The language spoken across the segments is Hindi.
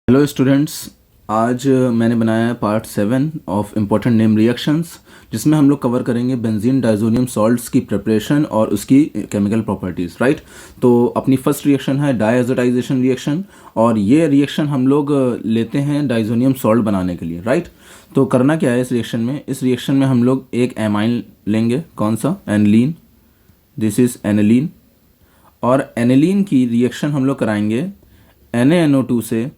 हेलो स्टूडेंट्स, आज मैंने बनाया है part 7 of important name reactions, जिसमें हम लोग कवर करेंगे बेंजीन डाइजोनियम सॉल्ट्स की प्रिपरेशन और उसकी केमिकल प्रॉपर्टीज़। राइट, तो अपनी फर्स्ट रिएक्शन है डायएज़ोटाइजेशन रिएक्शन, और ये रिएक्शन हम लोग लेते हैं डाइजोनियम सॉल्ट बनाने के लिए। राइट, तो करना क्या है इस रिएक्शन में हम लोग एक एमाइन लेंगे। कौन सा? एनिलीन। दिस इज़ एनिलीन, और एनिलीन की रिएक्शन हम लोग कराएंगे NaNO2 से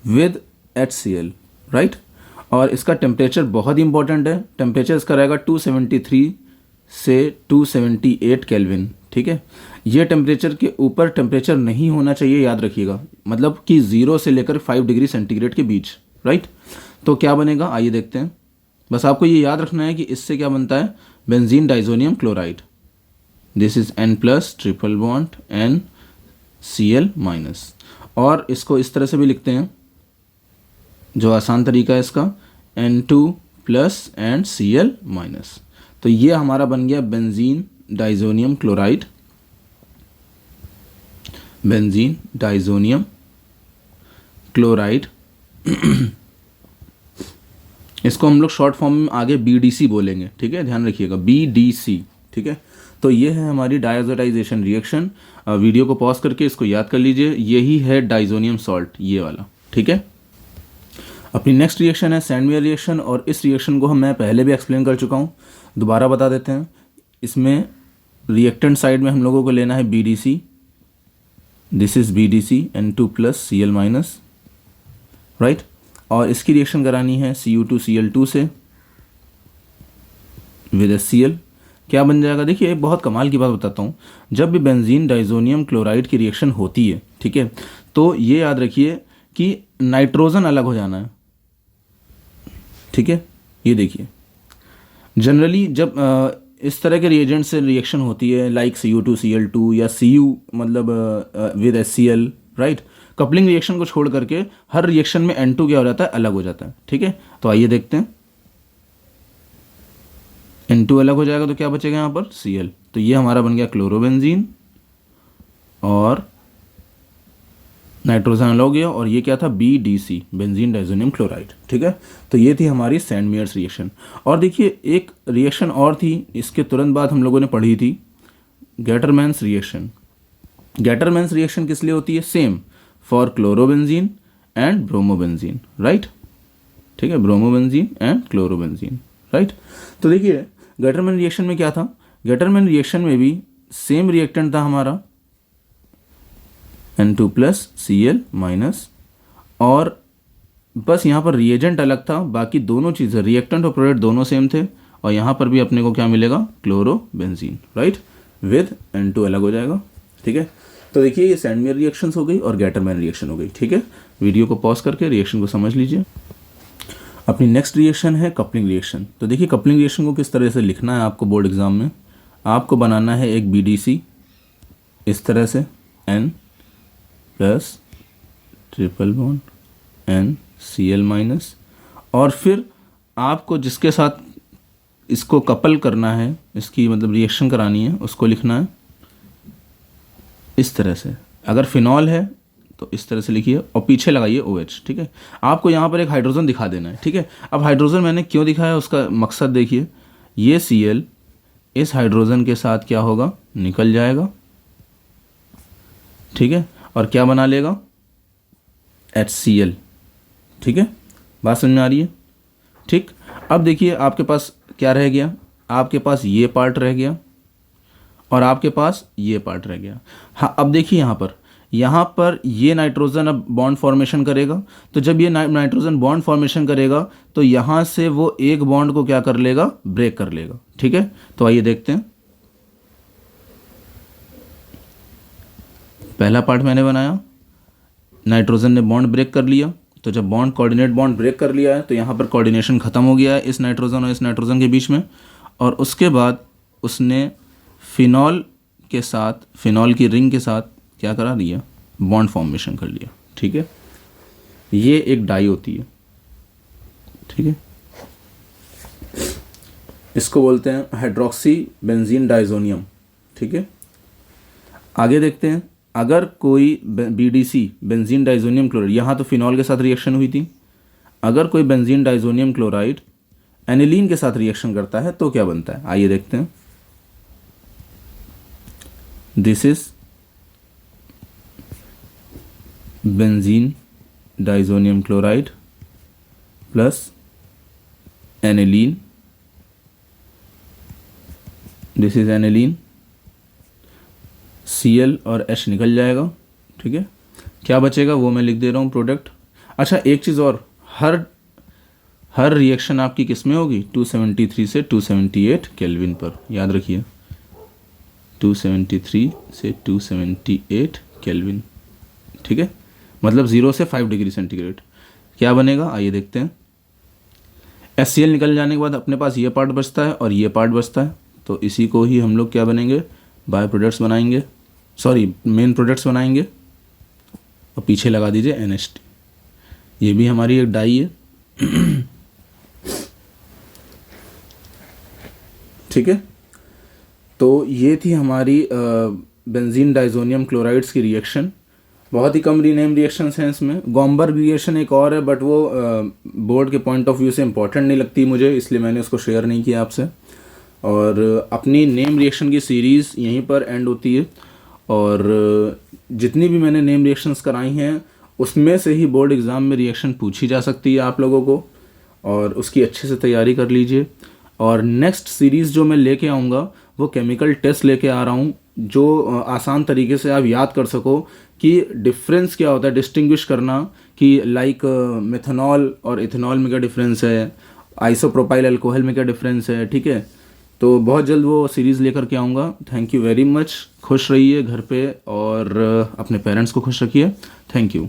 विद HCl। राइट, और इसका टेम्परेचर बहुत ही इंपॉर्टेंट है। टेम्परेचर इसका रहेगा 273 से 278 केल्विन। ठीक है, ये टेम्परेचर के ऊपर टेम्परेचर नहीं होना चाहिए, याद रखिएगा, मतलब कि 0 से लेकर 5 डिग्री सेंटीग्रेड के बीच। राइट, तो क्या बनेगा आइए देखते हैं। बस आपको ये याद रखना है कि इससे क्या बनता है, benzene diazonium chloride. This is N plus triple bond NCl-, और इसको इस तरह से भी लिखते हैं, जो आसान तरीका है इसका, N2 प्लस एंड Cl-। तो ये हमारा बन गया benzene diazonium chloride, benzene diazonium chloride. इसको हम लोग शॉर्ट फॉर्म में आगे BDC बोलेंगे। ठीक है, ध्यान रखिएगा, BDC। ठीक है, तो ये है हमारी डायएज़ोटाइजेशन रिएक्शन। वीडियो को पॉज करके इसको याद कर लीजिए, यही है डाइजोनियम सॉल्ट, ये वाला। ठीक है, अपनी नेक्स्ट रिएक्शन है सैंडवियर रिएक्शन, और इस रिएक्शन को मैं पहले भी एक्सप्लेन कर चुका हूँ, दोबारा बता देते हैं। इसमें रिएक्टेंट साइड में हम लोगों को लेना है BDC। This is BDC N2 plus Cl-। Right, और इसकी रिएक्शन करानी है Cu2Cl2 से विद HCl। क्या बन जाएगा, देखिए एक बहुत कमाल की बात बताता हूँ। जब भी बेंजीन डाइजोनियम क्लोराइड की रिएक्शन होती है, ठीक है, तो ये याद रखिए कि नाइट्रोजन अलग हो जाना है। ठीक है, ये देखिए, जनरली जब इस तरह के रिएजेंट से रिएक्शन होती है, लाइक Cu2Cl2 या Cu मतलब with HCl। Right, coupling reaction को छोड़ करके हर रिएक्शन में N2 क्या हो जाता है, अलग हो जाता है। ठीक है, तो आइए देखते हैं। N2 अलग हो जाएगा तो क्या बचेगा यहाँ पर, Cl। तो ये हमारा बन गया क्लोरोबेंजीन, और नाइट्रोजन अलग हो गया, और ये क्या था, BDC बेंजीन डाइजोनियम क्लोराइड। ठीक है, तो ये थी हमारी सैंडवियर्स रिएक्शन। और देखिए एक रिएक्शन और थी, इसके तुरंत बाद हम लोगों ने पढ़ी थी गेटरमैन्स रिएक्शन। गेटरमैन्स रिएक्शन किस लिए होती है, same for chlorobenzene and bromobenzene. Right, ठीक है, ब्रोमोबेंजीन एंड क्लोरोबेंजीन। राइट, तो देखिए गेटरमैन रिएक्शन में क्या था, गेटरमैन रिएक्शन में भी सेम रिएक्टेंट था हमारा N2 प्लस Cl-, और बस यहाँ पर रिएजेंट अलग था, बाकी दोनों चीज़ें रिएक्टेंट और प्रोडक्ट दोनों सेम थे। और यहाँ पर भी अपने को क्या मिलेगा, क्लोरोबेंजीन। राइट, विद N2 अलग हो जाएगा। ठीक है, तो देखिए ये सैंडवियर रिएक्शंस हो गई और गेटरमैन रिएक्शन हो गई। ठीक है, वीडियो को पॉज करके रिएक्शन को समझ लीजिए। अपनी नेक्स्ट रिएक्शन है कपलिंग रिएक्शन। तो देखिए कपलिंग रिएक्शन को किस तरह से लिखना है आपको बोर्ड एग्जाम में। आपको बनाना है एक BDC इस तरह से, N plus triple bond NCl-, और फिर आपको जिसके साथ इसको कपल करना है, इसकी मतलब रिएक्शन करानी है, उसको लिखना है इस तरह से। अगर फिनॉल है तो इस तरह से लिखिए, और पीछे लगाइए OH। ठीक है, आपको यहाँ पर एक हाइड्रोजन दिखा देना है। ठीक है, अब हाइड्रोजन मैंने क्यों दिखाया, उसका मकसद देखिए, ये Cl इस हाइड्रोजन के साथ क्या होगा, निकल जाएगा। ठीक है, और क्या बना लेगा, HCl। ठीक है, बात समझ में आ रही है। ठीक, अब देखिए आपके पास क्या रह गया, आपके पास ये पार्ट रह गया, और आपके पास ये पार्ट रह गया। हाँ, अब देखिए यहाँ पर ये नाइट्रोजन अब बॉन्ड फॉर्मेशन करेगा। तो जब ये नाइट्रोजन बॉन्ड फॉर्मेशन करेगा तो यहाँ से वो एक बॉन्ड को क्या कर लेगा, ब्रेक कर लेगा। ठीक है, तो आइए देखते हैं। पहला पार्ट मैंने बनाया, नाइट्रोजन ने बॉन्ड ब्रेक कर लिया। तो जब बॉन्ड कोऑर्डिनेट बॉन्ड ब्रेक कर लिया है तो यहाँ पर कोऑर्डिनेशन ख़त्म हो गया है इस नाइट्रोजन और इस नाइट्रोजन के बीच में, और उसके बाद उसने फिनॉल के साथ, फिनॉल की रिंग के साथ क्या करा दिया, बॉन्ड फॉर्मेशन कर लिया। ठीक है, ये एक डाई होती है। ठीक है, इसको बोलते हैं हाइड्रोक्सी बेंजीन डाइजोनियम। ठीक है, आगे देखते हैं। अगर कोई BDC बेंजीन डाइजोनियम क्लोराइड, यहाँ तो फिनॉल के साथ रिएक्शन हुई थी, अगर कोई बेंजीन डाइजोनियम क्लोराइड एनिलीन के साथ रिएक्शन करता है तो क्या बनता है, आइए देखते हैं। This is benzene diazonium chloride plus aniline, this is aniline, Cl और H निकल जाएगा, ठीक है। क्या बचेगा वो मैं लिख दे रहा हूँ, प्रोडक्ट। अच्छा एक चीज़ और, हर रिएक्शन आपकी किस में होगी, 273 से 278 केल्विन पर, याद रखिए 273 से 278 केल्विन, ठीक है, मतलब 0 से 5 डिग्री सेंटीग्रेड। क्या बनेगा आइए देखते हैं। HCl निकल जाने के बाद अपने पास ये पार्ट बचता है और ये पार्ट बचता है, तो इसी को ही हम लोग क्या बनेंगे, बाय प्रोडक्ट्स बनाएंगे, सॉरी मेन प्रोडक्ट्स बनाएंगे, और पीछे लगा दीजिए NHT। ये भी हमारी एक डाई है, ठीक है। तो ये थी हमारी बेंजीन डाइजोनियम क्लोराइड्स की रिएक्शन। बहुत ही कम रीनेम रिएक्शंस हैं इसमें। गॉम्बर्ग रिएक्शन एक और है, बट वो बोर्ड के पॉइंट ऑफ व्यू से इम्पोर्टेंट नहीं लगती मुझे, इसलिए मैंने उसको शेयर नहीं किया आपसे। और अपनी नेम रिएक्शन की सीरीज़ यहीं पर एंड होती है, और जितनी भी मैंने नेम रिएक्शंस कराई हैं उसमें से ही बोर्ड एग्ज़ाम में रिएक्शन पूछी जा सकती है आप लोगों को, और उसकी अच्छे से तैयारी कर लीजिए। और नेक्स्ट सीरीज़ जो मैं लेके आऊँगा वो केमिकल टेस्ट लेके आ रहा हूँ, जो आसान तरीके से आप याद कर सको कि डिफरेंस क्या होता है, डिस्टिंग्विश करना कि लाइक मेथनॉल और इथेनॉल में क्या डिफरेंस है, आइसोप्रोपाइल अल्कोहल में क्या डिफरेंस है, ठीक है। तो बहुत जल्द वो सीरीज़ लेकर के आऊँगा। Thank you very much. खुश रहिए घर पे, और अपने पेरेंट्स को खुश रखिए। Thank you.